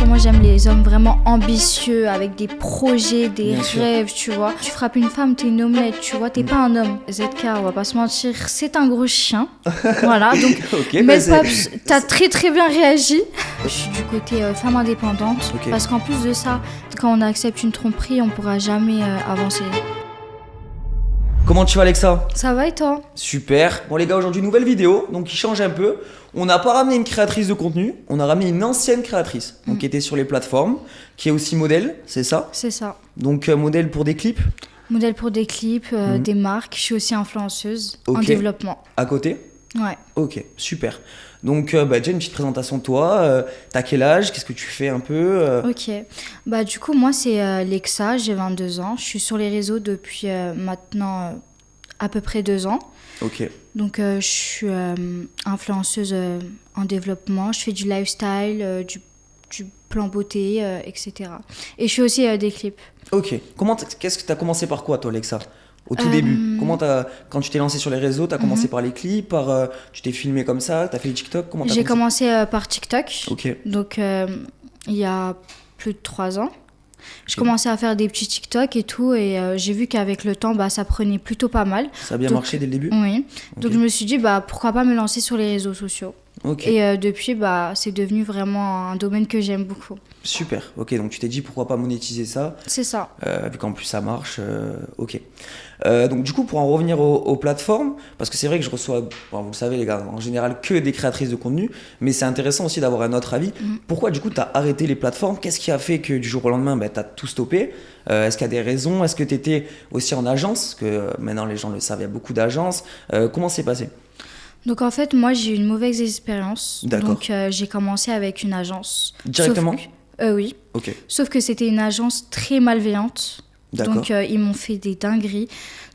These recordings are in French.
moi j'aime les hommes vraiment ambitieux, avec des projets, des Bien sûr. rêves, tu vois. Tu frappes une femme, t'es une omelette, tu vois, t'es pas un homme. ZK, on va pas se mentir, c'est un gros chien. Voilà, donc Ok, mais bah, Paps, t'as très très bien réagi. Je suis du côté femme indépendante, Ok. parce qu'en plus de ça, quand on accepte une tromperie, on pourra jamais avancer. Comment tu vas, Alexa? Ça va et toi? Super. Bon les gars, aujourd'hui nouvelle vidéo, donc qui change un peu. On n'a pas ramené une créatrice de contenu, on a ramené une ancienne créatrice, donc qui était sur les plateformes, qui est aussi modèle, c'est ça? C'est ça. Donc modèle pour des clips, Modèle pour des clips, des marques. Je suis aussi influenceuse en Ok. développement. à côté. Ouais. Ok, super. Donc déjà une petite présentation de toi, t'as quel âge, qu'est-ce que tu fais un peu Ok. Bah du coup, moi c'est Lexa, j'ai 22 ans. Je suis sur les réseaux depuis maintenant à peu près 2 ans. Ok, Donc je suis influenceuse en développement. Je fais du lifestyle, du plan beauté, etc. Et je fais aussi des clips. ok. Qu'est-ce que t'as commencé par quoi toi, Alexa? Au tout début, quand tu t'es lancé sur les réseaux, t'as commencé par les clips, tu t'es filmé comme ça, t'as fait les TikTok, comment t'as J'ai commencé? commencé par TikTok. Ok, Donc il y a plus de 3 ans. Je commençais à faire des petits TikTok et tout, et j'ai vu qu'avec le temps, bah, ça prenait plutôt pas mal. ça a bien Donc, marché dès le début? Oui. Ok. Donc je me suis dit, bah, pourquoi pas me lancer sur les réseaux sociaux. Ok, Et depuis, bah, c'est devenu vraiment un domaine que j'aime beaucoup. super. Ok, donc tu t'es dit pourquoi pas monétiser ça, C'est ça. vu qu'en plus ça marche. Ok. Donc du coup, pour en revenir aux plateformes, parce que c'est vrai que je reçois, bon, vous le savez les gars, en général que des créatrices de contenu, mais c'est intéressant aussi d'avoir un autre avis. Pourquoi du coup tu as arrêté les plateformes? Qu'est-ce qui a fait que du jour au lendemain, tu as tout stoppé? Est-ce qu'il y a des raisons? Est-ce que tu étais aussi en agence? Parce que maintenant les gens le savent, il y a beaucoup d'agences. Comment c'est passé? Donc en fait, moi, j'ai eu une mauvaise expérience. D'accord. Donc j'ai commencé avec une agence. Directement? Oui. Ok, Sauf que c'était une agence très malveillante. d'accord. Donc ils m'ont fait des dingueries.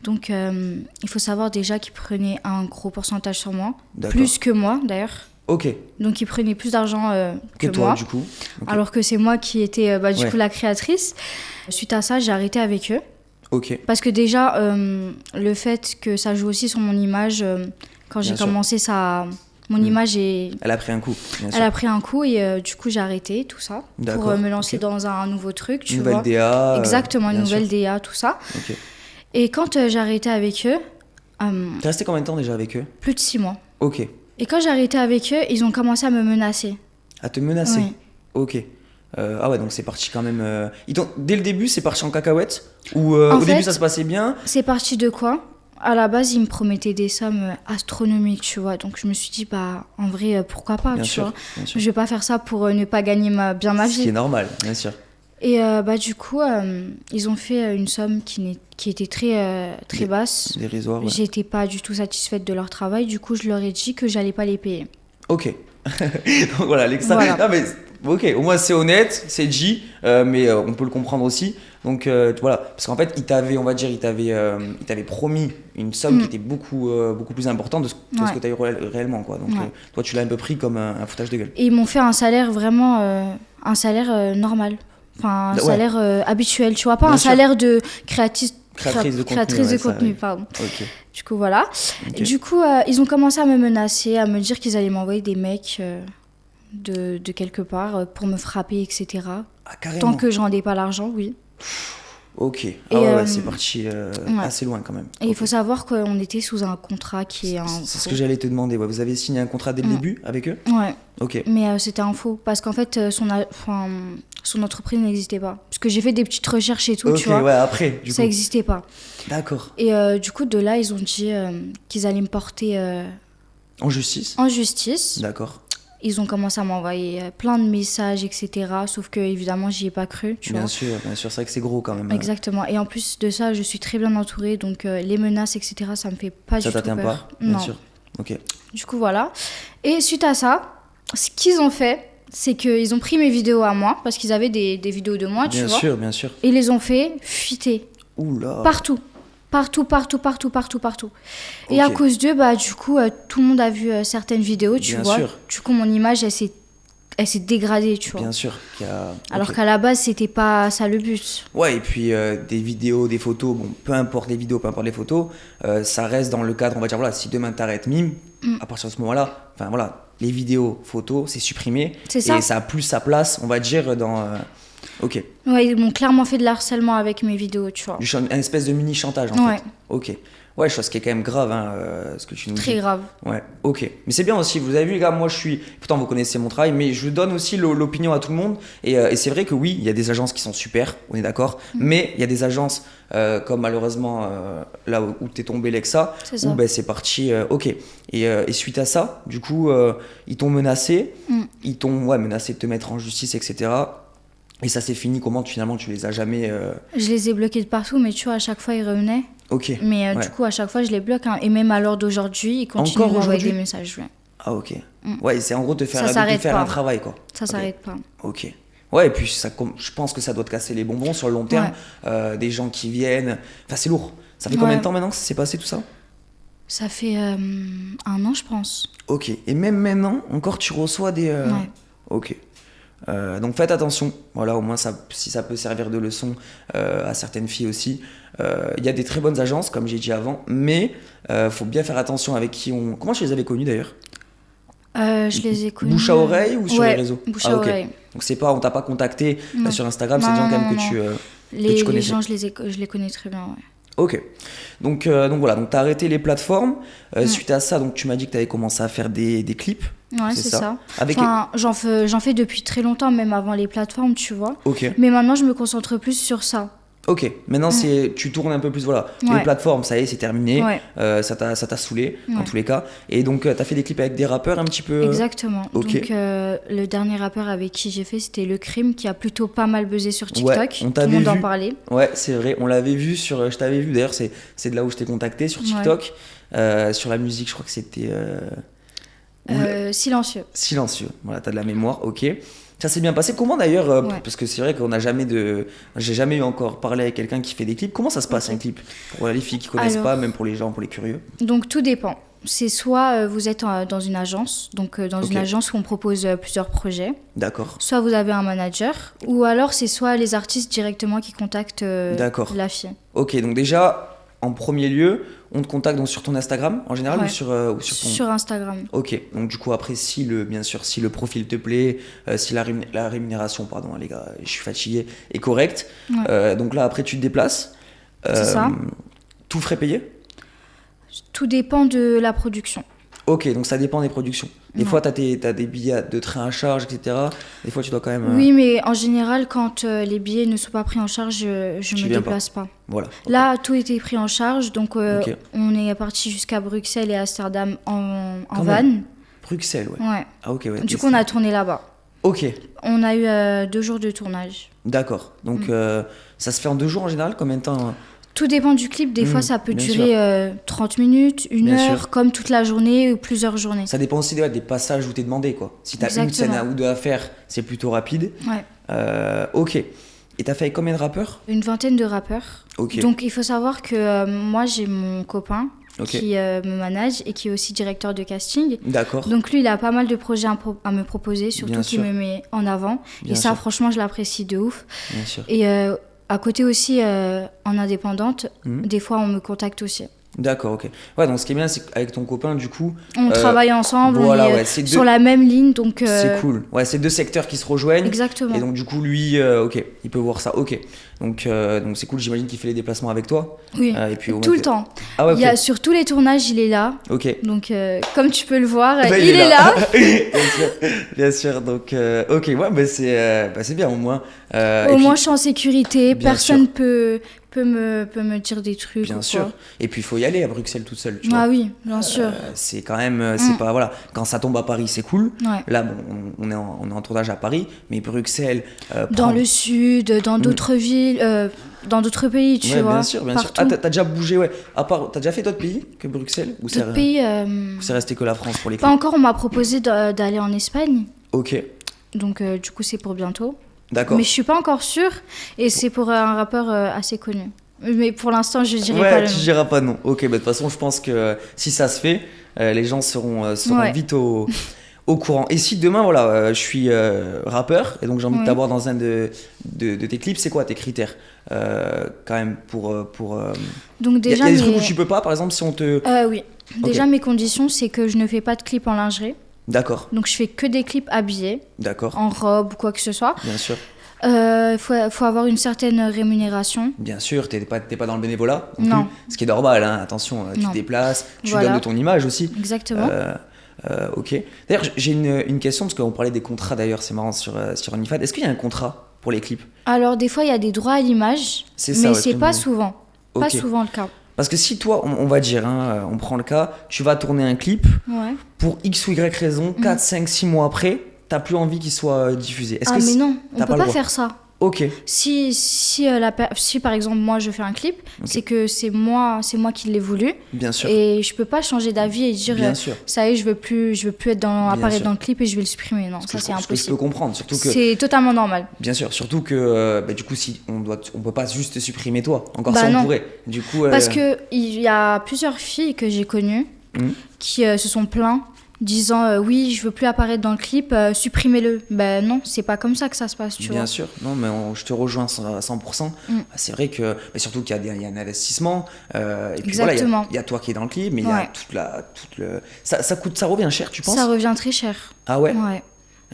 Donc il faut savoir déjà qu'ils prenaient un gros pourcentage sur moi. D'accord. Plus que moi d'ailleurs. Ok, Donc ils prenaient plus d'argent que que toi moi. du coup. Ok. Alors que c'est moi qui étais du Ouais. coup la créatrice. Suite à ça, j'ai arrêté avec eux. Ok, Parce que déjà, le fait que ça joue aussi sur mon image, quand Bien j'ai sûr. commencé, mon image elle a pris un coup, bien sûr. elle a pris un coup et du coup j'ai arrêté tout ça pour D'accord, me lancer ok. dans un nouveau truc, tu Une nouvelle vois. DA. Exactement, une bien nouvelle sûr. DA, tout ça. Ok. Et quand j'ai arrêté avec eux, T'es resté combien de temps déjà avec eux? plus de 6 mois. Ok. Et quand j'ai arrêté avec eux, ils ont commencé à me menacer. À te menacer? Oui. Ok. Ah ouais, donc c'est parti quand même. Dès le début, c'est parti en cacahuète? Ou En au début fait, ça se passait bien? C'est parti de quoi? À la base, ils me promettaient des sommes astronomiques, tu vois. Donc je me suis dit, bah en vrai, pourquoi pas, Bien tu sûr, vois. bien sûr. Je vais pas faire ça pour ne pas gagner ma Ce qui est vie. normal, bien sûr. Et bah du coup, ils ont fait une somme qui était très basse. Dérisoire, ouais. J'étais pas du tout satisfaite de leur travail. Du coup, je leur ai dit que j'allais pas les payer. Ok. Donc voilà, Alexa. Voilà. Non, mais ok, au moins c'est honnête, c'est G, mais on peut le comprendre aussi. Donc voilà, parce qu'en fait, on va dire, il t'avait promis une somme qui était beaucoup plus importante de ce Ouais. que tu as eu réellement, quoi. Donc Ouais. toi, tu l'as un peu pris comme un foutage de gueule. Et ils m'ont fait un salaire vraiment, normal. Enfin, un Ouais. salaire habituel, tu vois, pas Bien un sûr. salaire de créatrice Créatrice de de contenu, contenu, ouais, ça, pardon. Ok. Du coup, voilà. Ok. Du coup, ils ont commencé à me menacer, à me dire qu'ils allaient m'envoyer des mecs de quelque part pour me frapper, etc. Ah, carrément. Tant que je rendais pas l'argent, oui. Ok. Et, Ah ouais, c'est parti ouais. assez loin quand même. Et il Ok. faut savoir qu'on était sous un contrat qui est un C'est ce faux. que j'allais te demander. Ouais. Vous avez signé un contrat dès le début avec eux? Ouais, Ok. mais c'était un faux. Parce qu'en fait, son entreprise n'existait pas. Parce que j'ai fait des petites recherches et tout, Ok, tu vois. ouais, après, du Ça coup. n'existait pas. D'accord. Et du coup, de là, ils ont dit qu'ils allaient me porter En justice? en justice. D'accord. Ils ont commencé à m'envoyer plein de messages, etc. Sauf que, évidemment, j'y ai pas cru, tu vois. Bien sûr, c'est vrai que c'est gros quand même. Exactement. Et en plus de ça, je suis très bien entourée. Donc, les menaces, etc., ça me fait pas Ça du tout t'atteint peur. pas? Bien Non. sûr. Ok. Du coup, voilà. Et suite à ça, ce qu'ils ont fait, c'est qu'ils ont pris mes vidéos à moi, parce qu'ils avaient des vidéos de moi, tu Bien vois. sûr, bien sûr. Et ils les ont fait fuiter. Oula. Partout. Partout. Et à Ok. cause d'eux, bah, du coup, tout le monde a vu certaines vidéos, tu Bien vois. sûr. Du coup, mon image, elle s'est dégradée, tu vois. Bien sûr. Alors Ok. qu'à la base, c'était pas ça le but. Ouais, et puis des vidéos, des photos, bon, peu importe les vidéos, peu importe les photos, ça reste dans le cadre, on va dire, voilà, si demain t'arrêtes Mime, à partir de ce moment-là, enfin voilà, les vidéos, photos, c'est supprimé. C'est ça. Et ça a plus sa place, on va dire, dans... Ok. Ouais, ils m'ont clairement fait de l'harcèlement avec mes vidéos, tu vois. Un espèce de mini-chantage, en Ouais. fait. Ok. Ouais, chose qui est quand même grave, hein, ce que tu nous dis. Très grave. Ouais, ok. Mais c'est bien aussi, vous avez vu les gars, moi je suis... Pourtant vous connaissez mon travail, mais je donne aussi l'opinion à tout le monde. Et c'est vrai que oui, il y a des agences qui sont super, on est d'accord. Mais il y a des agences comme malheureusement là où t'es tombé Lexa, C'est ça. où ben, c'est parti, ok. Et suite à ça, du coup, ils t'ont menacé, ils t'ont menacé de te mettre en justice, etc. Et ça s'est fini comment finalement tu les as jamais... Je les ai bloqués de partout, mais tu vois, à chaque fois, ils revenaient. Ok. Mais Ouais. du coup, à chaque fois, je les bloque. Hein. Et même à l'heure d'aujourd'hui, ils continuent Encore de m'envoyer aujourd'hui des messages. Ouais. Ah ok. Ouais, c'est en gros te faire, Ça s'arrête de faire pas. un travail quoi. Ça Ok. s'arrête pas. Ok. Ouais, et puis je pense que ça doit te casser les bonbons sur le long terme. Des gens qui viennent. Enfin, c'est lourd. Ça fait combien de temps maintenant que ça s'est passé tout ça? Ça fait 1 an, je pense. Ok. Et même maintenant, encore tu reçois des. Ouais. Ok. Donc faites attention. Voilà, au moins si ça peut servir de leçon à certaines filles aussi. Il y a des très bonnes agences, comme j'ai dit avant, mais faut bien faire attention avec qui on. Comment tu les avais connues d'ailleurs? Je les ai connus. Bouche à oreille ou sur les réseaux? Bouche à ok. oreille. Donc c'est pas, on t'a pas contacté Non. sur Instagram, c'est des gens quand même que tu. Les connaissais. gens, je les connais très bien. Ouais. Ok. Donc voilà, donc tu as arrêté les plateformes. Suite à ça, donc tu m'as dit que tu avais commencé à faire des clips. Ouais, c'est ça. Avec... Enfin, j'en fais depuis très longtemps, même avant les plateformes, tu vois. Ok. Mais maintenant, je me concentre plus sur ça. Ok. Maintenant, tu tournes un peu plus. Voilà. Ouais. Les plateformes, ça y est, c'est terminé. Ouais. Ça t'a saoulé, en tous les cas. Et donc, tu as fait des clips avec des rappeurs un petit peu. Exactement. Ok. Donc, le dernier rappeur avec qui j'ai fait, c'était Le Crime, qui a plutôt pas mal buzzé sur TikTok. Ouais, on Tout t'avait le monde en vu. parlait. Ouais, c'est vrai. On l'avait vu sur. Je t'avais vu. D'ailleurs, c'est de là où je t'ai contacté sur TikTok. Sur la musique, je crois que c'était. Silencieux. Silencieux. Voilà, t'as de la mémoire. Ok. Ça s'est bien passé. Comment d'ailleurs, parce que c'est vrai qu'on n'a jamais j'ai jamais eu encore parlé avec quelqu'un qui fait des clips. Comment ça se passe un clip? Pour les filles qui connaissent pas, même pour les gens, pour les curieux. Donc tout dépend. C'est soit vous êtes dans une agence, donc dans une agence où on propose plusieurs projets. D'accord. Soit vous avez un manager, ou alors c'est soit les artistes directement qui contactent la fille. Ok, donc déjà, en premier lieu, on te contacte donc sur ton Instagram en général ou sur ton... Sur Instagram. Ok, donc du coup après bien sûr si le profil te plaît, si la rémunération, pardon les gars, je suis fatigué, est correcte, donc là après tu te déplaces. C'est ça. Tout frais payé? Tout dépend de la production. Ok, donc ça dépend des productions. Des fois, t'as des billets de train à charge, etc. Des fois, tu dois quand même... Oui, mais en général, quand les billets ne sont pas pris en charge, je me déplace pas. Voilà. Okay. Là, tout était pris en charge, donc on est parti jusqu'à Bruxelles et Amsterdam en van. Bruxelles, ouais. Ah, ok, ouais. Du coup, on a tourné là-bas. Ok. On a eu 2 jours de tournage. D'accord. Donc, ça se fait en 2 jours en général? Combien de temps? Tout dépend du clip. Des fois, ça peut durer 30 minutes, 1 heure, comme toute la journée ou plusieurs journées. Ça dépend aussi des passages où t'es demandé, quoi. Si t'as une scène ou deux à faire, c'est plutôt rapide. Ouais. Ok. Et t'as fait avec combien de rappeurs? Une vingtaine de rappeurs. Ok. Donc, il faut savoir que moi, j'ai mon copain qui me manage et qui est aussi directeur de casting. D'accord. Donc, lui, il a pas mal de projets à me proposer, surtout qu'il me met en avant. Et ça, franchement, je l'apprécie de ouf. Bien sûr. Et... à côté aussi, en indépendante, des fois on me contacte aussi. D'accord, ok. Ouais, donc ce qui est bien, c'est qu'avec ton copain, du coup... On travaille ensemble, voilà, on est sur la même ligne, donc... C'est cool. Ouais, c'est 2 secteurs qui se rejoignent. Exactement. Et donc du coup, lui, ok, il peut voir ça, ok. Donc c'est cool, j'imagine qu'il fait les déplacements avec toi. Oui, et puis, tout le temps. Ah ouais, okay. Sur tous les tournages, il est là. Ok. Donc comme tu peux le voir, bah, il est là. Bien sûr, donc ok, ouais, bah, c'est bien au moins. Au moins, je suis en sécurité, personne peut me dire des trucs. Bien sûr. Et puis il faut y aller à Bruxelles toute seule. Tu vois. Ah oui, bien sûr. C'est quand même, c'est pas voilà. Quand ça tombe à Paris, c'est cool. Ouais. Là, bon, on est en tournage à Paris, mais Bruxelles. Dans le sud, dans d'autres villes, dans d'autres pays, tu vois. Bien sûr, bien sûr. Ah, t'as déjà bougé, ouais. À part, t'as déjà fait d'autres pays que Bruxelles ou d'autres pays. C'est resté que la France pour les clips. Pas encore. On m'a proposé d'aller en Espagne. Ok. Donc du coup, c'est pour bientôt. D'accord. Mais je suis pas encore sûre, et c'est pour un rappeur assez connu. Mais pour l'instant, je dirais pas le nom. Tu diras pas non. Ok, bah de toute façon, je pense que si ça se fait, les gens seront vite au courant. Et si demain, voilà, je suis rappeur, et donc j'ai envie de t'avoir dans un de tes clips, c'est quoi tes critères quand même pour Donc déjà, y a des trucs où tu peux pas, par exemple, si on te... Oui. Déjà, mes conditions, c'est que je ne fais pas de clip en lingerie. D'accord, Donc je fais que des clips habillés, d'accord, en robe ou quoi que ce soit. bien sûr. Faut avoir une certaine rémunération. Bien sûr, t'es pas dans le bénévolat Non. plus, ce qui est normal, hein. Attention, tu Non. te déplaces, tu Voilà. donnes de ton image aussi. Exactement. Ok. D'ailleurs, j'ai une question, parce qu'on parlait des contrats d'ailleurs, c'est marrant sur OnlyFans. Est-ce qu'il y a un contrat pour les clips? Alors des fois il y a des droits à l'image, C'est ça, mais ouais, c'est tu pas me- souvent. Pas Ok. souvent le cas. Parce que si toi, on va dire, hein, on prend le cas, tu vas tourner un clip, Ouais. pour X ou Y raison, 4, 5, 6 mois après, t'as plus envie qu'il soit diffusé. Est-ce Ah que mais non, on t'as peut le pas droit faire ça. Ok, Si par exemple moi je fais un clip, c'est que c'est moi qui l'ai voulu bien sûr. et je peux pas changer d'avis et dire Bien sûr. ça y est, je veux plus être apparaître sûr. dans le clip et je vais le supprimer. Non, Ce ça que c'est ce que je peux impossible. comprendre, surtout que, C'est totalement normal. bien sûr, surtout que, du coup, si on peut pas juste te supprimer toi. Encore Bah ça, on non. pourrait. Du coup, Parce que il y a plusieurs filles que j'ai connues Mhm. qui se sont plaints disant oui, je veux plus apparaître dans le clip, supprimez-le. Ben non, c'est pas comme ça que ça se passe, tu bien vois. sûr, non, mais je te rejoins à 100%. C'est vrai que, mais surtout qu'il y a un investissement. Et puis voilà, Exactement. il y a toi qui est dans le clip, mais il y a Ouais. ça revient cher, tu penses? Ça revient très cher. Ah ouais? Ouais.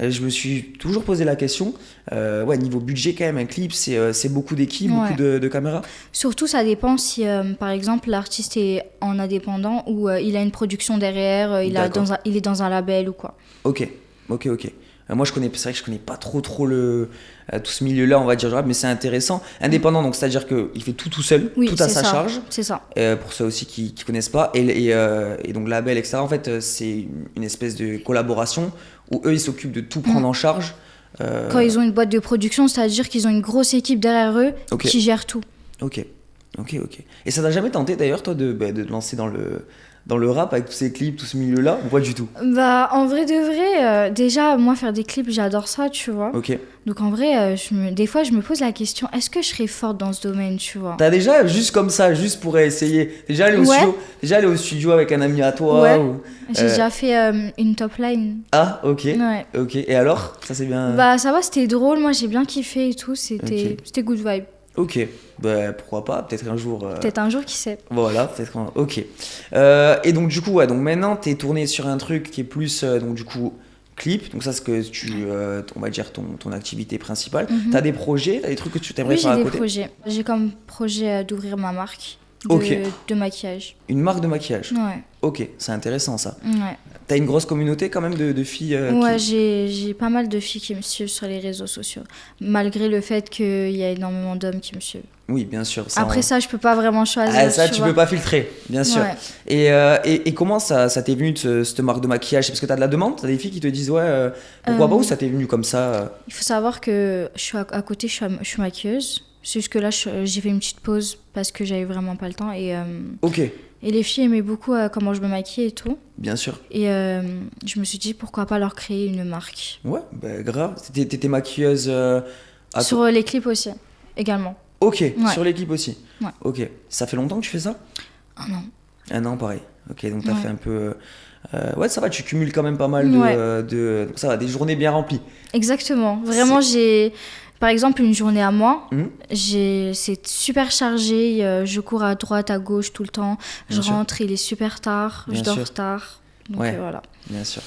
Je me suis toujours posé la question. Ouais, niveau budget, quand même, un clip, c'est beaucoup d'équipes, Ouais. beaucoup de caméras. Surtout, ça dépend si, par exemple, l'artiste est en indépendant ou il a une production derrière, D'accord. il est dans un label ou quoi. Ok. Moi, c'est vrai que je connais pas trop tout ce milieu-là, on va dire, mais c'est intéressant. Indépendant, donc c'est-à-dire qu'il fait tout seul, Oui, tout à c'est sa ça. charge. C'est ça. Pour ceux aussi qui connaissent pas. Et donc label, etc. En fait, c'est une espèce de collaboration où eux, ils s'occupent de tout prendre en charge. Quand ils ont une boîte de production, c'est-à-dire qu'ils ont une grosse équipe derrière eux Ok. qui gère tout. Ok. Et ça t'a jamais tenté d'ailleurs, toi, de te lancer dans le rap avec tous ces clips, tout ce milieu-là, ou pas du tout? Bah, en vrai de vrai, déjà, moi, faire des clips, j'adore ça, tu vois. Ok. Donc, en vrai, des fois, je me pose la question, est-ce que je serais forte dans ce domaine, tu vois? T'as déjà, juste comme ça, juste pour essayer, Ouais. déjà aller au studio avec un ami à toi Ouais. ou- J'ai déjà fait une top line. Ah, ok. Ouais. Ok. Et alors? Ça c'est bien. Bah, ça va, c'était drôle, moi, j'ai bien kiffé et tout, Ok. c'était good vibe. Ok. Bah, pourquoi pas? Peut-être un jour. Peut-être un jour, qui sait. Voilà, peut-être un... Ok. Et donc, du coup, ouais, donc maintenant, t'es tourné sur un truc qui est plus, donc, du coup, clip. Donc, ça, c'est que on va dire, ton activité principale. T'as des projets, t'as des trucs que tu t'aimerais Oui, faire j'ai à des côté? projets. J'ai comme projet d'ouvrir ma marque Ok. de maquillage. Une marque de maquillage. Ouais, Ok, c'est intéressant ça. ouais. T'as une grosse communauté quand même de filles Ouais, qui... j'ai pas mal de filles qui me suivent sur les réseaux sociaux, malgré le fait qu'il y a énormément d'hommes qui me suivent. Oui, bien sûr. Après ça, je peux pas vraiment choisir. Ah, ça, tu vois. peux pas filtrer, bien sûr. Ouais. Et comment ça t'est venu cette marque de maquillage? C'est parce que t'as de la demande? T'as des filles qui te disent ouais, pourquoi pas, ou ça t'est venu comme ça Il faut savoir que je suis à côté, je suis maquilleuse. C'est juste que là, j'ai fait une petite pause parce que j'avais vraiment pas le temps. Ok, Et les filles aimaient beaucoup comment je me maquille et tout. bien sûr. Et je me suis dit, pourquoi pas leur créer une marque. Ouais, bah grave. T'étais maquilleuse Sur les clips aussi, également. Ok, Ouais. sur l'équipe aussi. Ouais. Ok, ça fait longtemps que tu fais ça? Ah non. Un an, pareil. Ok, donc t'as Ouais. fait un peu... ouais, ça va, tu cumules quand même pas mal Ouais. donc ça va, des journées bien remplies. Exactement. Vraiment, j'ai... Par exemple, une journée à moi, Mhm. c'est super chargé. Je cours à droite, à gauche tout le temps. Bien Je sûr. rentre, il est super tard. Bien je dors sûr. tard. Donc Ouais. voilà. Bien sûr.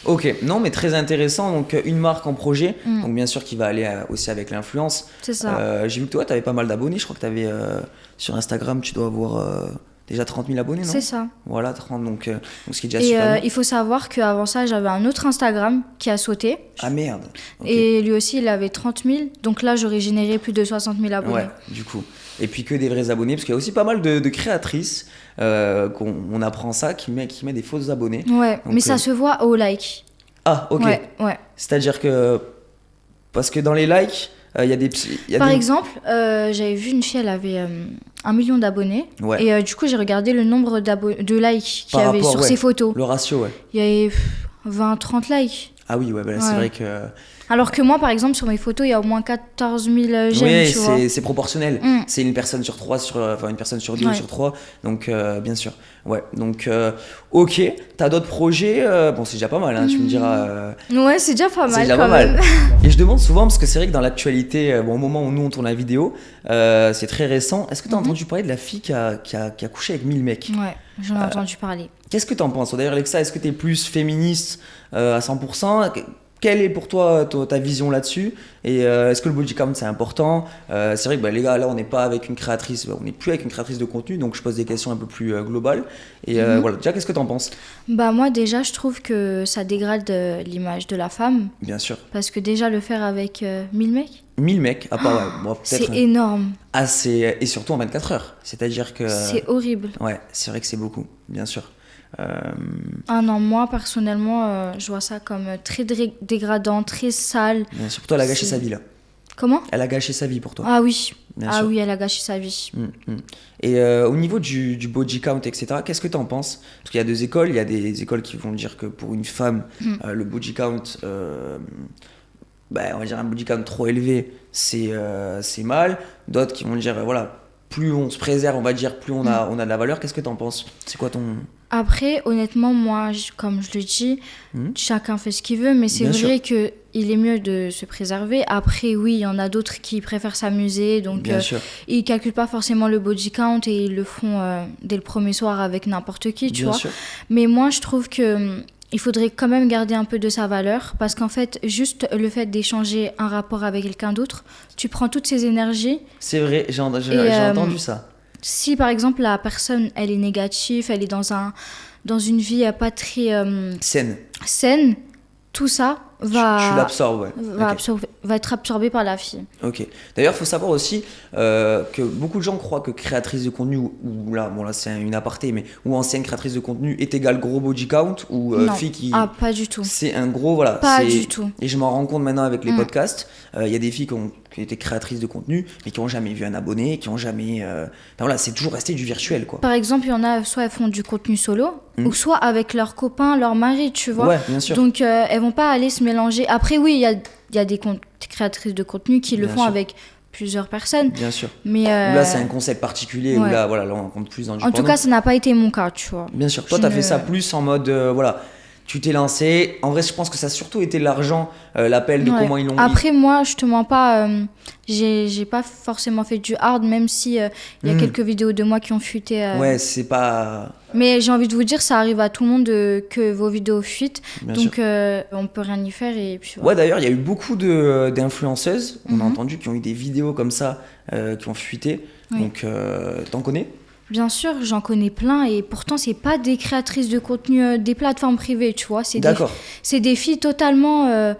Ok, non mais très intéressant, donc une marque en projet, Mm. donc bien sûr qui va aller aussi avec l'influence. C'est ça. J'ai vu que toi t'avais pas mal d'abonnés, je crois que t'avais sur Instagram tu dois avoir déjà 30 000 abonnés, non? C'est ça. Voilà, 30, donc ce qui est déjà Et super bien. il faut savoir qu'avant ça, j'avais un autre Instagram qui a sauté. Ah merde. Ok. Et lui aussi, il avait 30 000. Donc là, j'aurais généré plus de 60 000 abonnés. Ouais, du coup. Et puis que des vrais abonnés, parce qu'il y a aussi pas mal de créatrices, on apprend ça, qui met des fausses abonnés. Ouais, Donc, mais ça se voit au like. Ah, ok. Ouais, ouais. C'est-à-dire que... Parce que dans les likes, il y a des... Par exemple, j'avais vu une fille, elle avait 1 million d'abonnés. Ouais. Et du coup, j'ai regardé le nombre de likes qu'il y Par avait rapport, sur ouais. ses photos. Le ratio, ouais. Il y avait 20-30 likes. Ah oui, ouais, bah là, c'est Ouais. vrai que Alors que moi, par exemple, sur mes photos, il y a au moins 14 000 j'aime, Oui, tu vois. c'est proportionnel. C'est une personne sur 3, enfin une personne sur 2 ou sur 3. Donc, bien sûr. Ouais, donc, ok. T'as d'autres projets bon, c'est déjà pas mal, hein, tu me diras. Ouais, c'est déjà pas C'est mal déjà quand pas mal. même. Et je demande souvent, parce que c'est vrai que dans l'actualité, bon, au moment où nous on tourne la vidéo, c'est très récent. Est-ce que t'as entendu parler de la fille qui a couché avec 1000 mecs? Ouais, j'en ai entendu parler. Qu'est-ce que t'en penses? D'ailleurs, Alexa, est-ce que t'es plus féministe à 100%? Quelle est pour toi ta vision là-dessus? Et est-ce que le body count c'est important? C'est vrai que les gars, là on n'est pas avec une créatrice, on n'est plus avec une créatrice de contenu, donc je pose des questions un peu plus globales. Et voilà, déjà qu'est-ce que t'en penses? Bah moi déjà, je trouve que ça dégrade l'image de la femme. Bien sûr. Parce que déjà le faire avec 1000 mecs, 1000 mecs, à part, ouais, bon, peut-être. c'est énorme. Et surtout en 24 heures. C'est-à-dire que. C'est horrible. Ouais, c'est vrai que c'est beaucoup, bien sûr. Ah non, moi personnellement, je vois ça comme très dégradant, très sale. Bien sûr. Pour toi, elle a gâché sa vie là. Comment? Elle a gâché sa vie pour toi. Ah oui. Bien Ah sûr. oui, elle a gâché sa vie. Et au niveau du body count, etc., qu'est-ce que tu en penses? Parce qu'il y a deux écoles. Il y a des écoles qui vont dire que pour une femme, le body count, on va dire un body count trop élevé, c'est mal. D'autres qui vont dire, voilà, plus on se préserve, on va dire, plus on a de la valeur. Qu'est-ce que tu en penses? C'est quoi ton... Après, honnêtement, moi, comme je le dis, chacun fait ce qu'il veut, mais c'est Bien vrai qu'il est mieux de se préserver. Après, oui, il y en a d'autres qui préfèrent s'amuser, donc Bien sûr. ils ne calculent pas forcément le body count et ils le font dès le premier soir avec n'importe qui, tu Bien vois. sûr. Mais moi, je trouve que il faudrait quand même garder un peu de sa valeur, parce qu'en fait, juste le fait d'échanger un rapport avec quelqu'un d'autre, tu prends toutes ces énergies. C'est vrai, j'ai entendu ça. Si par exemple la personne elle est négative, elle est dans une vie pas très saine, tout ça Tu l'absorbes, ouais. va être absorbé par la fille. Ok. D'ailleurs, il faut savoir aussi que beaucoup de gens croient que créatrice de contenu, ou là c'est une aparté, mais ou ancienne créatrice de contenu est égale gros body count, ou Non. fille qui... Ah, pas du tout. C'est un gros, voilà. Pas du tout. Et je m'en rends compte maintenant avec les podcasts. Il y a des filles qui étaient créatrices de contenu, mais qui n'ont jamais vu un abonné, qui n'ont jamais... voilà, c'est toujours resté du virtuel, quoi. Par exemple, il y en a, soit elles font du contenu solo, ou soit avec leur copain, leur mari, tu vois. Ouais, bien sûr. Donc, elles vont pas aller se mélanger. Après, oui, il y a des créatrices de contenu qui le Bien font sûr. avec plusieurs personnes. Bien sûr. Mais Où là, c'est un concept particulier, où ouais. là, voilà, là, on compte plus dans du en tout porno. cas, ça n'a pas été mon cas, tu vois. Bien sûr. Toi, t'as fait ça plus en mode, voilà, tu t'es lancé. En vrai, je pense que ça a surtout été l'argent, l'appel de Ouais. comment ils l'ont... Après, moi, je te mens pas, j'ai pas forcément fait du hard, même si il y a quelques vidéos de moi qui ont fuité. Ouais, c'est pas... Mais j'ai envie de vous dire, ça arrive à tout le monde que vos vidéos fuitent. Bien Donc, on peut rien y faire. Et puis, voilà. Ouais, d'ailleurs, il y a eu beaucoup d'influenceuses, on a entendu, qui ont eu des vidéos comme ça, qui ont fuité. Oui. Donc, t'en connais? Bien sûr, j'en connais plein. Et pourtant, c'est pas des créatrices de contenu des plateformes privées, tu vois. D'accord. C'est des filles totalement...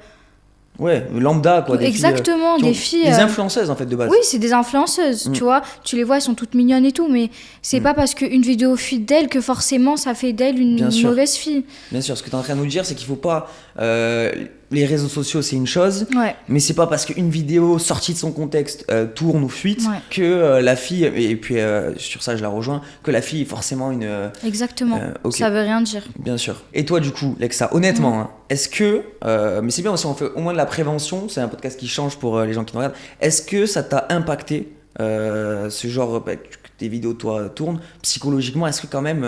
Ouais, lambda, quoi. Des exactement, filles, des filles... Des influenceuses, en fait, de base. Oui, c'est des influenceuses, tu vois. Tu les vois, elles sont toutes mignonnes et tout, mais c'est pas parce qu'une vidéo fuite d'elle que forcément ça fait d'elle une Bien sûr. mauvaise fille. Bien sûr, ce que tu es en train de nous dire, c'est qu'il faut pas... les réseaux sociaux, c'est une chose, Ouais. mais c'est pas parce qu'une vidéo sortie de son contexte tourne ou fuite Ouais. que la fille, et puis sur ça je la rejoins, que la fille est forcément une... Exactement. ok. Ça veut rien dire. Bien sûr. Et toi, du coup, Lexa, honnêtement, hein, est-ce que... mais c'est bien aussi, on fait au moins de la prévention, c'est un podcast qui change pour les gens qui nous regardent. Est-ce que ça t'a impacté, ce genre, que tes vidéos, toi, tournent, psychologiquement, est-ce que quand même,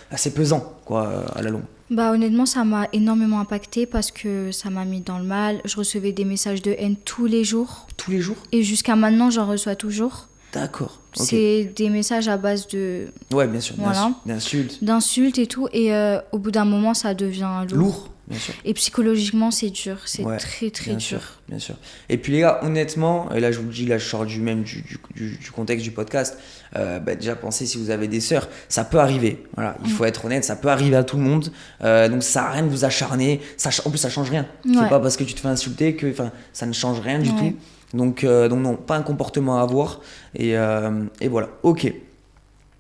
assez pesant, quoi, à la longue? Bah honnêtement, ça m'a énormément impacté parce que ça m'a mis dans le mal. Je recevais des messages de haine tous les jours. Tous les jours? Et jusqu'à maintenant, j'en reçois toujours. D'accord. Ok. C'est des messages à base de Ouais, bien sûr. Voilà. D'insultes. d'insultes et tout. Et au bout d'un moment, ça devient lourd. Lourd, bien sûr. Et psychologiquement, c'est dur. C'est Ouais, très, très bien dur. sûr, bien sûr. Et puis les gars, honnêtement, et là je vous le dis, là je sors du contexte du podcast, déjà pensez si vous avez des sœurs, ça peut arriver. Voilà, il faut être honnête, ça peut arriver à tout le monde. Donc ça sert à rien de vous acharner. En plus, ça change rien. Ouais. C'est pas parce que tu te fais insulter que ça ne change rien du Ouais. tout. Donc non, pas un comportement à avoir. Et voilà, ok.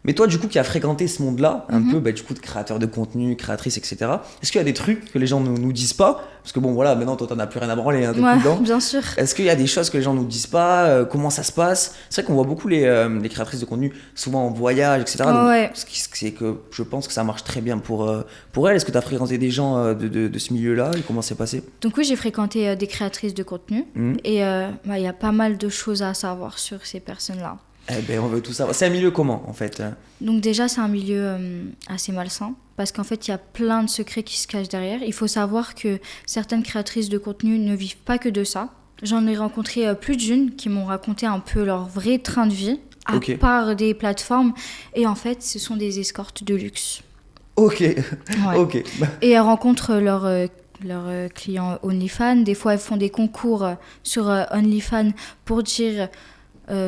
Mais toi, du coup, qui as fréquenté ce monde-là, un peu, du coup, de créateurs de contenu, créatrices, etc., est-ce qu'il y a des trucs que les gens ne nous disent pas? Parce que bon, voilà, maintenant, toi, t'en as plus rien à branler depuis Ouais, le temps. bien sûr. Est-ce qu'il y a des choses que les gens nous disent pas? Comment ça se passe? C'est vrai qu'on voit beaucoup les créatrices de contenu, souvent en voyage, etc. Donc, Ouais. c'est que je pense que ça marche très bien pour elles. Est-ce que tu as fréquenté des gens de ce milieu-là et comment c'est passé? Donc oui, j'ai fréquenté des créatrices de contenu et il y a pas mal de choses à savoir sur ces personnes-là. Eh ben, on veut tout savoir. C'est un milieu comment, en fait? Donc déjà, c'est un milieu assez malsain parce qu'en fait, il y a plein de secrets qui se cachent derrière. Il faut savoir que certaines créatrices de contenu ne vivent pas que de ça. J'en ai rencontré plus d'une qui m'ont raconté un peu leur vrai train de vie, à part des plateformes. Et en fait, ce sont des escortes de luxe. Ok, Ouais. ok. Et elles rencontrent leurs clients OnlyFans. Des fois, elles font des concours sur OnlyFans pour dire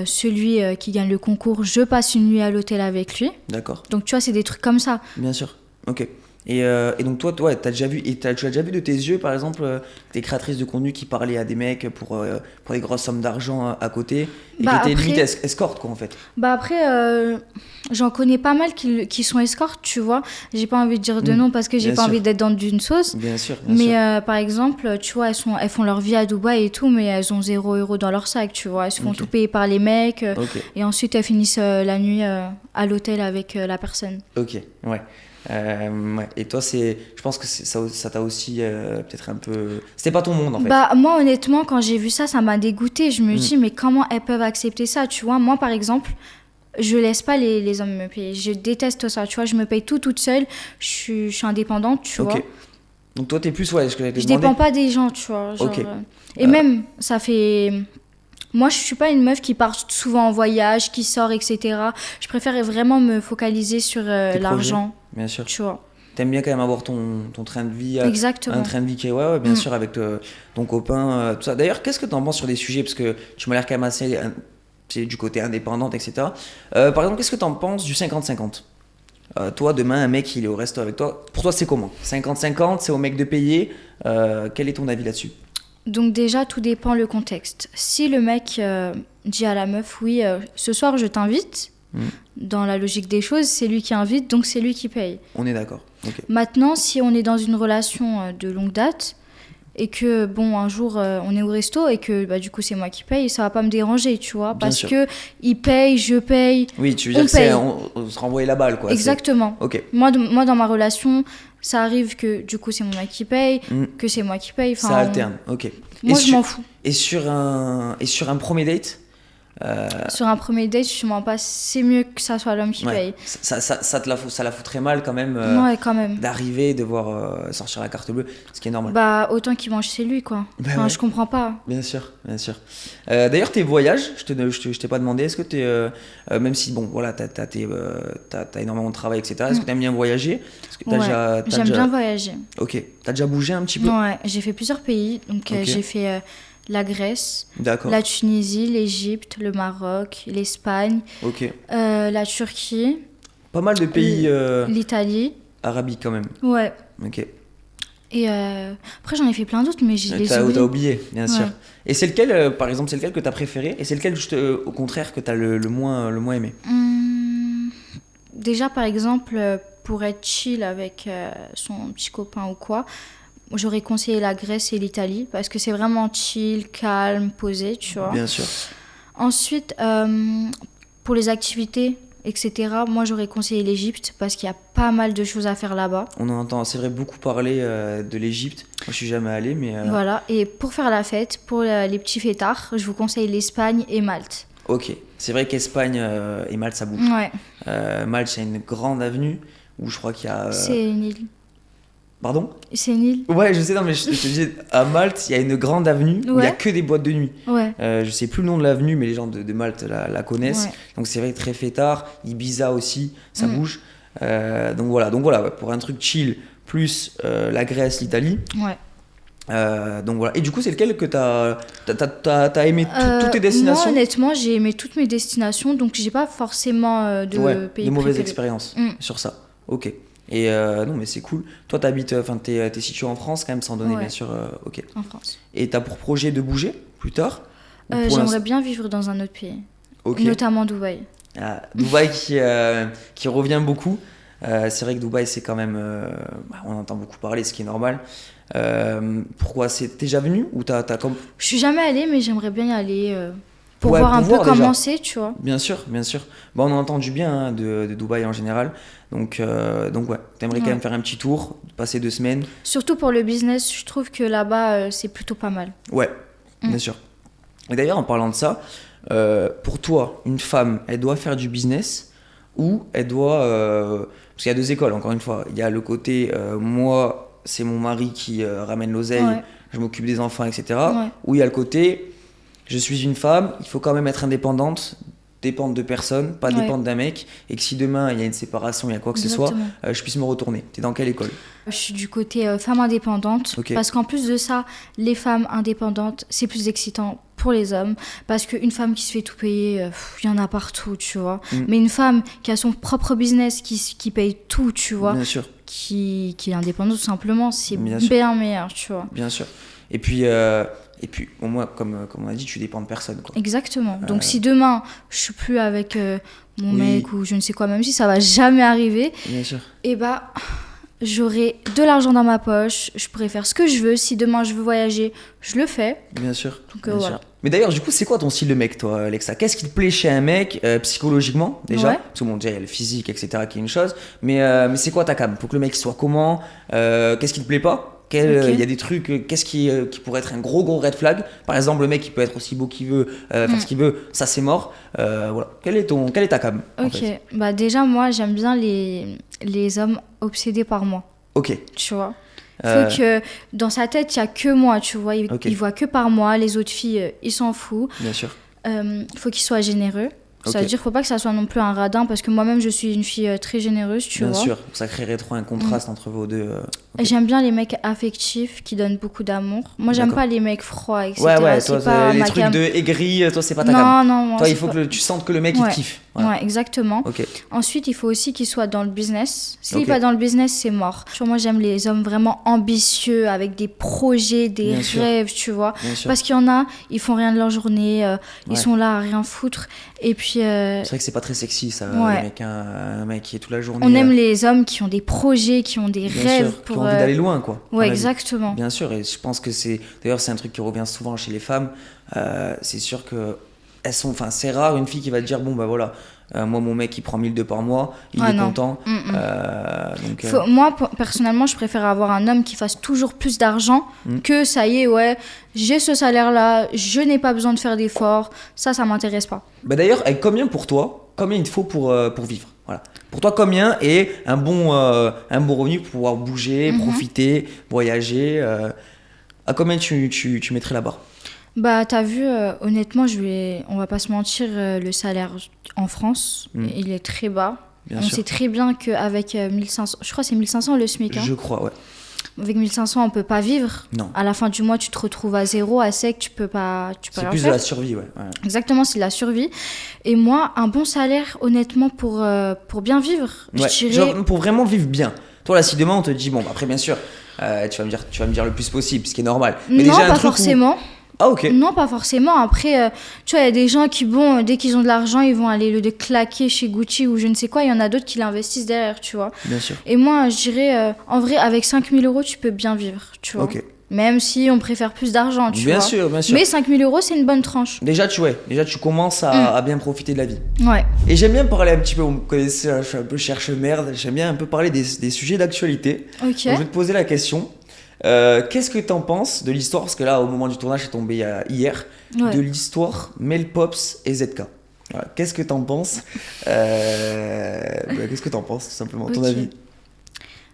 celui qui gagne le concours, je passe une nuit à l'hôtel avec lui. D'accord. Donc, tu vois, c'est des trucs comme ça. Bien sûr. Ok. Et donc toi, tu as déjà vu de tes yeux, par exemple, des créatrices de contenu qui parlaient à des mecs pour des grosses sommes d'argent à côté et qui étaient limite escortes, quoi, en fait. Bah après, j'en connais pas mal qui sont escortes, tu vois. J'ai pas envie de dire de nom parce que j'ai pas envie d'être dans d'une sauce. Bien sûr. Mais par exemple, tu vois, elles font leur vie à Dubaï et tout, mais elles ont 0 € dans leur sac, tu vois. Elles se font tout payer par les mecs et ensuite elles finissent la nuit à l'hôtel avec la personne. Ok, ouais. Ouais. Et toi, je pense que ça t'a aussi peut-être un peu... C'était pas ton monde, en fait. Bah, moi, honnêtement, quand j'ai vu ça, ça m'a dégoûtée. Je me dis, mais comment elles peuvent accepter ça, tu vois? Moi, par exemple, je laisse pas les hommes me payer. Je déteste ça, tu vois. Je me paye tout toute seule. Je suis indépendante, tu vois. Donc toi, t'es plus... Ouais, je dépends pas des gens, tu vois. Genre, et même, ça fait... Moi, je suis pas une meuf qui part souvent en voyage, qui sort, etc. Je préfère vraiment me focaliser sur l'argent. Bien sûr. Tu vois. T'aimes bien quand même avoir ton train de vie. Exactement. Un train de vie qui est, ouais, bien sûr, avec ton copain, tout ça. D'ailleurs, qu'est-ce que t'en penses sur des sujets? Parce que tu m'as l'air quand même assez... c'est du côté indépendante, etc. Par exemple, qu'est-ce que t'en penses du 50-50? Toi, demain, un mec, il est au resto avec toi. Pour toi, c'est comment? 50-50, c'est au mec de payer. Quel est ton avis là-dessus? Donc déjà, tout dépend le contexte. Si le mec dit à la meuf, oui, ce soir, je t'invite, dans la logique des choses, c'est lui qui invite, donc c'est lui qui paye. On est d'accord. Okay. Maintenant, si on est dans une relation de longue date, et que, bon, un jour, on est au resto, et que, bah, du coup, c'est moi qui paye, ça va pas me déranger, tu vois, parce que il paye, je paye, oui, tu veux dire que on se renvoie la balle, quoi. Exactement. Ok. Moi, dans ma relation... Ça arrive que du coup c'est mon mec qui paye, que c'est moi qui paye. Ça alterne, ok. Moi je m'en fous. Et sur un premier date Sur un premier date, je m'en passe, c'est mieux que ça soit l'homme qui paye. Ça la fout très mal quand même. Ouais, quand même. D'arriver, de voir sortir la carte bleue, ce qui est normal. Bah autant qu'il mange chez lui, quoi. Enfin, je comprends pas. Bien sûr, bien sûr. D'ailleurs, tes voyages, je t'ai pas demandé, est-ce que t'es, même si bon, voilà, t'as énormément de travail, etc. Est-ce que t'aimes bien voyager? Est-ce que j'aime bien voyager. Ok. T'as déjà bougé un petit peu? Ouais, j'ai fait plusieurs pays. Donc j'ai fait la Grèce, d'accord, la Tunisie, l'Égypte, le Maroc, l'Espagne, ok, la Turquie. Pas mal de pays. L'Italie. Arabique quand même. Ouais. Ok. Et après j'en ai fait plein d'autres, mais t'as oublié, bien sûr. Et c'est lequel, par exemple, c'est lequel que t'as préféré? Et c'est lequel, au contraire, que t'as le moins aimé? Déjà, par exemple, pour être chill avec son petit copain ou quoi, j'aurais conseillé la Grèce et l'Italie parce que c'est vraiment chill, calme, posé, tu vois. Bien sûr. Ensuite, pour les activités, etc., moi j'aurais conseillé l'Égypte parce qu'il y a pas mal de choses à faire là-bas. On en entend, c'est vrai, beaucoup parler de l'Égypte. Moi je suis jamais allé, mais... Voilà, et pour faire la fête, pour les petits fêtards, je vous conseille l'Espagne et Malte. Ok, c'est vrai qu'Espagne et Malte ça bouge. Ouais. Malte, c'est une grande avenue où je crois qu'il y a... C'est une île. Pardon? C'est une île. Ouais, je sais, non, mais je te disais, à Malte, il y a une grande avenue où il n'y a que des boîtes de nuit. Ouais. Je sais plus le nom de l'avenue, mais les gens de Malte la connaissent. Ouais. Donc c'est vrai, très fêtard. Ibiza aussi, ça bouge. Donc voilà, ouais, pour un truc chill, plus la Grèce, l'Italie. Ouais. Donc voilà. Et du coup, c'est lequel que t'as aimé toutes tes destinations? Moi, honnêtement, j'ai aimé toutes mes destinations, donc j'ai pas forcément de pays de mauvaises préférés. expériences sur ça. Ok. Et non, mais c'est cool. Toi, t'es situé en France quand même, sans donner bien sûr. Ok. En France. Et t'as pour projet de bouger plus tard? J'aimerais bien vivre dans un autre pays, notamment Dubaï. Dubaï qui revient beaucoup. C'est vrai que Dubaï, c'est quand même. On entend beaucoup parler, ce qui est normal. Pourquoi t'es déjà venu ou t'as comme. Je suis jamais allée, mais j'aimerais bien y aller pour Ouais, voir pour un peu voir déjà. comment c'est, tu vois. Bien sûr, bien sûr. Bon, on a entendu bien de Dubaï en général. Donc ouais, t'aimerais quand Ouais. même faire un petit tour, passer 2 semaines. Surtout pour le business, je trouve que là-bas, c'est plutôt pas mal. Ouais, Mm. bien sûr. Et d'ailleurs, en parlant de ça, pour toi, une femme, elle doit faire du business ou elle doit. Parce qu'il y a 2 écoles, encore une fois. Il y a le côté, moi, c'est mon mari qui ramène l'oseille, Ouais. je m'occupe des enfants, etc. Ouais. Ou il y a le côté, je suis une femme, il faut quand même être indépendante, dépendre de personne, pas Ouais. dépendre d'un mec, et que si demain il y a une séparation, il y a quoi que ce soit, Exactement. je puisse me retourner. T'es dans quelle école? Je suis du côté femme indépendante, Ok. parce qu'en plus de ça, les femmes indépendantes, c'est plus excitant pour les hommes, parce qu'une femme qui se fait tout payer, il y en a partout, tu vois. Mm. Mais une femme qui a son propre business, qui paye tout, tu vois, Bien sûr, qui est indépendante tout simplement, c'est Bien sûr. bien meilleur, tu vois. bien sûr. Et puis au moins, comme on a dit, tu dépends de personne, quoi. Exactement. Donc si demain, je suis plus avec mon Oui. mec ou je ne sais quoi, même si ça va jamais arriver, Bien sûr. et bah... J'aurai de l'argent dans ma poche, je pourrai faire ce que je veux. Si demain je veux voyager, je le fais. Bien sûr. Donc, bien voilà. sûr. Mais d'ailleurs, du coup, c'est quoi ton style de mec, toi, Alexa? Qu'est-ce qui te plaît chez un mec, psychologiquement, déjà? Ouais. Parce que bon, déjà, il y a le physique, etc., qui est une chose. Mais c'est quoi ta cam? Faut que le mec soit comment? Qu'est-ce qui te plaît pas? Il Ok. y a des trucs, qu'est-ce qui pourrait être un gros red flag? Par exemple, le mec, il peut être aussi beau qu'il veut, faire ce qu'il veut, ça c'est mort. Voilà. Quelle est ta cam, en Ok. fait? Bah déjà, moi, j'aime bien les hommes obsédés par moi, Ok. tu vois. Euh, Faut que dans sa tête, il y a que moi, tu vois. Ok. Il voit que par moi. Les autres filles, il s'en fout. Bien sûr. Faut qu'il soit généreux. Ça Ok. veut dire faut pas que ça soit non plus un radin parce que moi-même je suis une fille très généreuse, tu Bien vois. sûr. Ça créerait trop un contraste entre vos deux. Ok. J'aime bien les mecs affectifs qui donnent beaucoup d'amour. Moi j'aime D'accord. pas les mecs froids, etc. Ouais, C'est toi, pas les ma trucs cam. de aigri, toi, c'est pas ta cam. Non, non, moi, Toi, il c'est faut pas- que tu sentes que le mec, il Ouais. kiffe. Voilà. Ouais, exactement. Ok. Ensuite, il faut aussi qu'il soit dans le business. S'il Ok. n'est pas dans le business, c'est mort. Tu vois, moi, j'aime les hommes vraiment ambitieux, avec des projets, des Bien sûr. rêves, tu vois. Bien sûr. Parce qu'il y en a, ils font rien de leur journée, Ouais. ils sont là à rien foutre. Et puis, C'est vrai que c'est pas très sexy, ça, Ouais. le mec, un mec qui est toute la journée. on aime les hommes qui ont des projets, qui ont des bien rêves. sûr, qui pour, ont envie d'aller loin, quoi. dans Ouais, la vie. exactement. Bien sûr, et je pense que d'ailleurs, c'est un truc qui revient souvent chez les femmes. C'est sûr que c'est rare une fille qui va te dire, bon, bah voilà, moi, mon mec, il prend 1 200 par mois, il Ah est non. content. Mm. Donc, Moi, personnellement, je préfère avoir un homme qui fasse toujours plus d'argent Mm. que ça y est, ouais, j'ai ce salaire-là, je n'ai pas besoin de faire d'efforts. Ça m'intéresse pas. bah d'ailleurs, avec combien pour toi, combien il te faut pour vivre? Voilà. Pour toi, combien est un bon revenu pour pouvoir bouger, Mhm. profiter, voyager à combien tu mettrais la barre? Bah, t'as vu, honnêtement, on va pas se mentir, le salaire en France, Mm. il est très bas. Bien On sûr. sait très bien qu'avec 1500, je crois que c'est 1500 le SMIC. Hein. Je crois, ouais. Avec 1500, on peut pas vivre. Non. À la fin du mois, tu te retrouves à zéro, à sec, tu peux C'est rien plus de faire. la survie, ouais. Exactement, c'est de la survie. Et moi, un bon salaire, honnêtement, pour bien vivre, Ouais, je dirais... genre, pour vraiment vivre bien. Toi, là, si demain on te dit, bon, bah, après, bien sûr, tu vas me dire le plus possible, ce qui est normal. Mais non, déjà, un pas truc où- forcément. Ah, ok. Non, pas forcément. Après, tu vois, il y a des gens qui, bon, dès qu'ils ont de l'argent, ils vont aller le claquer chez Gucci ou je ne sais quoi. Il y en a d'autres qui l'investissent derrière, tu vois. Bien sûr. Et moi, je dirais, en vrai, avec 5000 euros, tu peux bien vivre, tu vois. Ok. Même si on préfère plus d'argent, tu Bien vois. sûr, bien sûr. Mais 5000 euros, c'est une bonne tranche. Déjà, tu commences à bien profiter de la vie. Ouais. Et j'aime bien parler un petit peu, vous me connaissez, je suis un peu cherche-merde, j'aime bien un peu parler des sujets d'actualité. Ok. Donc, je vais te poser la question. Qu'est-ce que t'en penses de l'histoire, parce que là, au moment du tournage, c'est tombé hier, Ouais. de l'histoire Mel Pops et ZK. Voilà. Qu'est-ce que t'en penses Qu'est-ce que t'en penses, tout simplement, ton Ok. avis?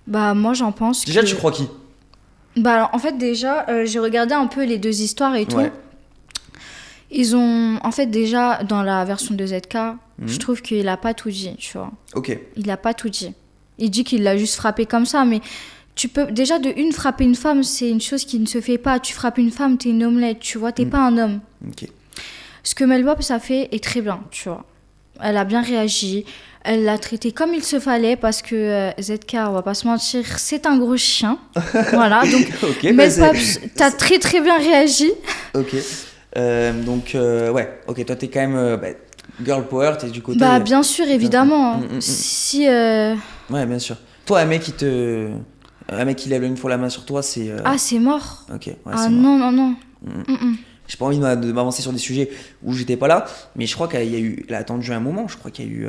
Bah, moi, j'en pense Déjà, que... tu crois qui? Bah, alors, en fait, déjà, j'ai regardé un peu les deux histoires et tout. Ouais. Ils ont... En fait, déjà, dans la version de ZK, Mhm. je trouve qu'il a pas tout dit, tu vois. Ok. Il a pas tout dit. Il dit qu'il l'a juste frappé comme ça, mais tu peux... Déjà, de une, frapper une femme, c'est une chose qui ne se fait pas. Tu frappes une femme, t'es une omelette, tu vois. T'es Mhm. pas un homme. Ok. Ce que Mel Pops a fait est très bien, tu vois. Elle a bien réagi. Elle l'a traité comme il se fallait parce que ZK, on va pas se mentir, c'est un gros chien. Voilà, donc Ok, bah, Mel c'est- Pops, t'as très très bien réagi. Ok. Ouais, ok, toi t'es quand même. Girl power, t'es du côté. Bah, bien sûr, évidemment. Si. Ouais, bien sûr. Toi, un mec qui lève une fois la main sur toi, c'est. Ah, c'est mort. Ok, ouais, Ah, c'est mort. non. J'ai pas envie de m'avancer sur des sujets où j'étais pas là, mais je crois qu'elle y a eu. Elle a attendu un moment, je crois qu'il y a eu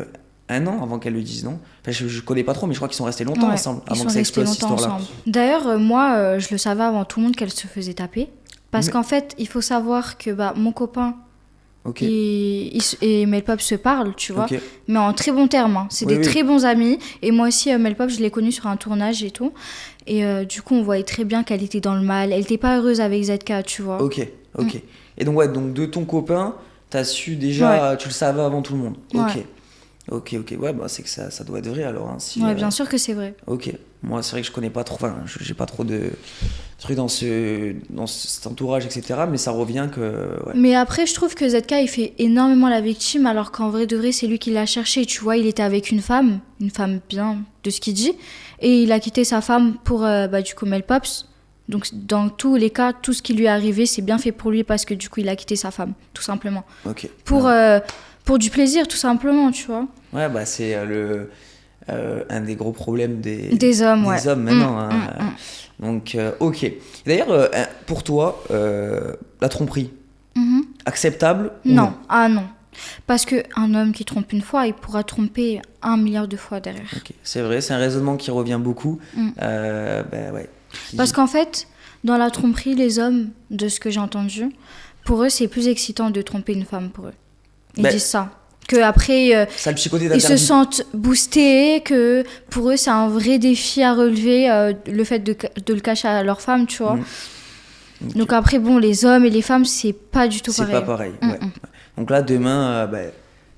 1 an avant qu'elle le dise, non? Enfin, je connais pas trop, mais je crois qu'ils sont restés longtemps Ouais, ensemble ils avant sont que ça restés explose cette longtemps histoire-là. ensemble. D'ailleurs, moi, je le savais avant tout le monde qu'elle se faisait taper. Parce qu'en fait, il faut savoir que mon copain Ok. et Melpop se parlent, tu vois, Ok. mais en très bons termes. Hein. C'est Oui, des oui. très bons amis. Et moi aussi, Melpop, je l'ai connue sur un tournage et tout. Et du coup, on voyait très bien qu'elle était dans le mal. Elle n'était pas heureuse avec ZK, tu vois. Ok. Et donc, ouais, donc de ton copain, t'as su déjà, tu le savais avant tout le monde. Ok. Ouais. Ok. Ouais, bah c'est que ça doit être vrai alors. Hein, si, Ouais, bien sûr que c'est vrai. Ok. Moi, c'est vrai que je connais pas trop. Enfin, j'ai pas trop de trucs dans cet entourage, etc. Mais ça revient que. Ouais. Mais après, je trouve que ZK, il fait énormément la victime, alors qu'en vrai de vrai, c'est lui qui l'a cherché. Tu vois, il était avec une femme bien de ce qu'il dit, et il a quitté sa femme pour, du coup, Melpops. Donc, dans tous les cas, tout ce qui lui est arrivé, c'est bien fait pour lui parce que du coup, il a quitté sa femme, tout simplement. Ok. Pour du plaisir, tout simplement, tu vois. Ouais, bah c'est un des gros problèmes Des hommes, ouais. des hommes maintenant. Hein. Donc, ok. D'ailleurs, pour toi, la tromperie, acceptable ou Non. Ah non. Parce qu'un homme qui trompe une fois, il pourra tromper 1 milliard de fois derrière. Ok. C'est vrai, c'est un raisonnement qui revient beaucoup. Ouais. Parce qu'en fait, dans la tromperie, les hommes, de ce que j'ai entendu, pour eux, c'est plus excitant de tromper une femme pour eux. Ils disent ça. Qu'après, ça a le petit côté ils se sentent boostés, que pour eux, c'est un vrai défi à relever, le fait de le cacher à leur femme, tu vois. Okay. Donc après, bon, les hommes et les femmes, c'est pas du tout pareil. C'est pas pareil, ouais. Donc là, demain,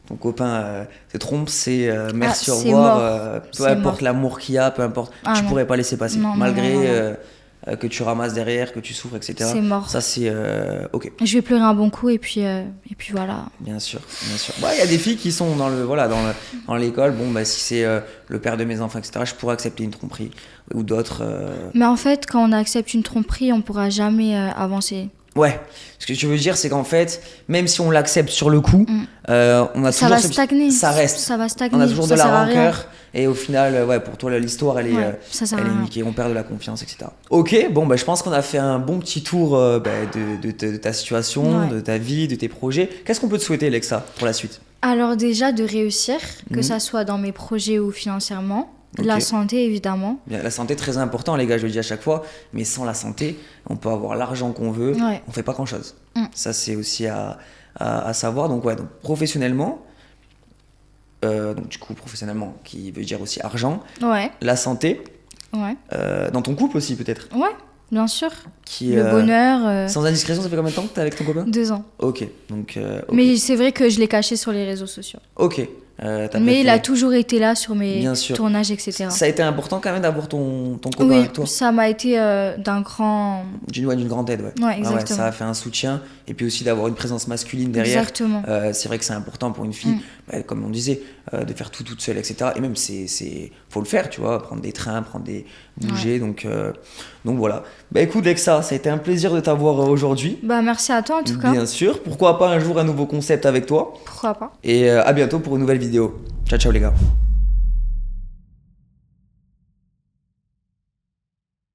ton copain te trompe, c'est merci, au revoir. Peu importe l'amour qu'il y a, peu importe, tu pourrais pas laisser passer. Malgré que tu ramasses derrière, que tu souffres, etc. C'est mort. Ça, c'est ok. Je vais pleurer un bon coup et puis voilà. Bien sûr. Il y a des filles qui sont dans l'école. Bon, si c'est le père de mes enfants, etc., je pourrais accepter une tromperie. Ou d'autres. Mais en fait, quand on accepte une tromperie, on pourra jamais avancer. Ouais, ce que tu veux dire, c'est qu'en fait, même si on l'accepte sur le coup, on a ça toujours va stagner. Ça reste. Ça va stagner. On a toujours de la rancœur. Et au final, pour toi, l'histoire, elle est niquée. On perd de la confiance, etc. Ok, je pense qu'on a fait un bon petit tour de ta situation, de ta vie, de tes projets. Qu'est-ce qu'on peut te souhaiter, Lexa, pour la suite? Alors déjà, de réussir, que ça soit dans mes projets ou financièrement. Okay. La santé, évidemment. Bien, la santé, très important, les gars, je le dis à chaque fois. Mais sans la santé, on peut avoir l'argent qu'on veut, on fait pas grand-chose. Ça, c'est aussi à savoir. Donc, donc professionnellement, professionnellement, qui veut dire aussi argent. Ouais. La santé. Ouais. Dans ton couple aussi, peut-être. Ouais, bien sûr. Le bonheur. Sans indiscrétion, ça fait combien de temps que t'es avec ton copain? 2 ans. Ok. Donc, Mais c'est vrai que je l'ai caché sur les réseaux sociaux. Ok. Mais il a toujours été là sur mes tournages, etc. Ça a été important quand même d'avoir ton copain avec toi? Oui, ça m'a été d'une grande aide, ouais. Ouais, exactement. Ça a fait un soutien. Et puis aussi d'avoir une présence masculine derrière. Exactement. C'est vrai que c'est important pour une fille, comme on disait, de faire tout toute seule, etc. Et même, faut le faire, tu vois, prendre des trains, bouger. Ouais. Donc voilà. Écoute, Lexa, ça a été un plaisir de t'avoir aujourd'hui. Merci à toi en tout cas. Bien sûr. Pourquoi pas un jour un nouveau concept avec toi? Pourquoi pas. Et à bientôt pour une nouvelle vidéo. Ciao les gars.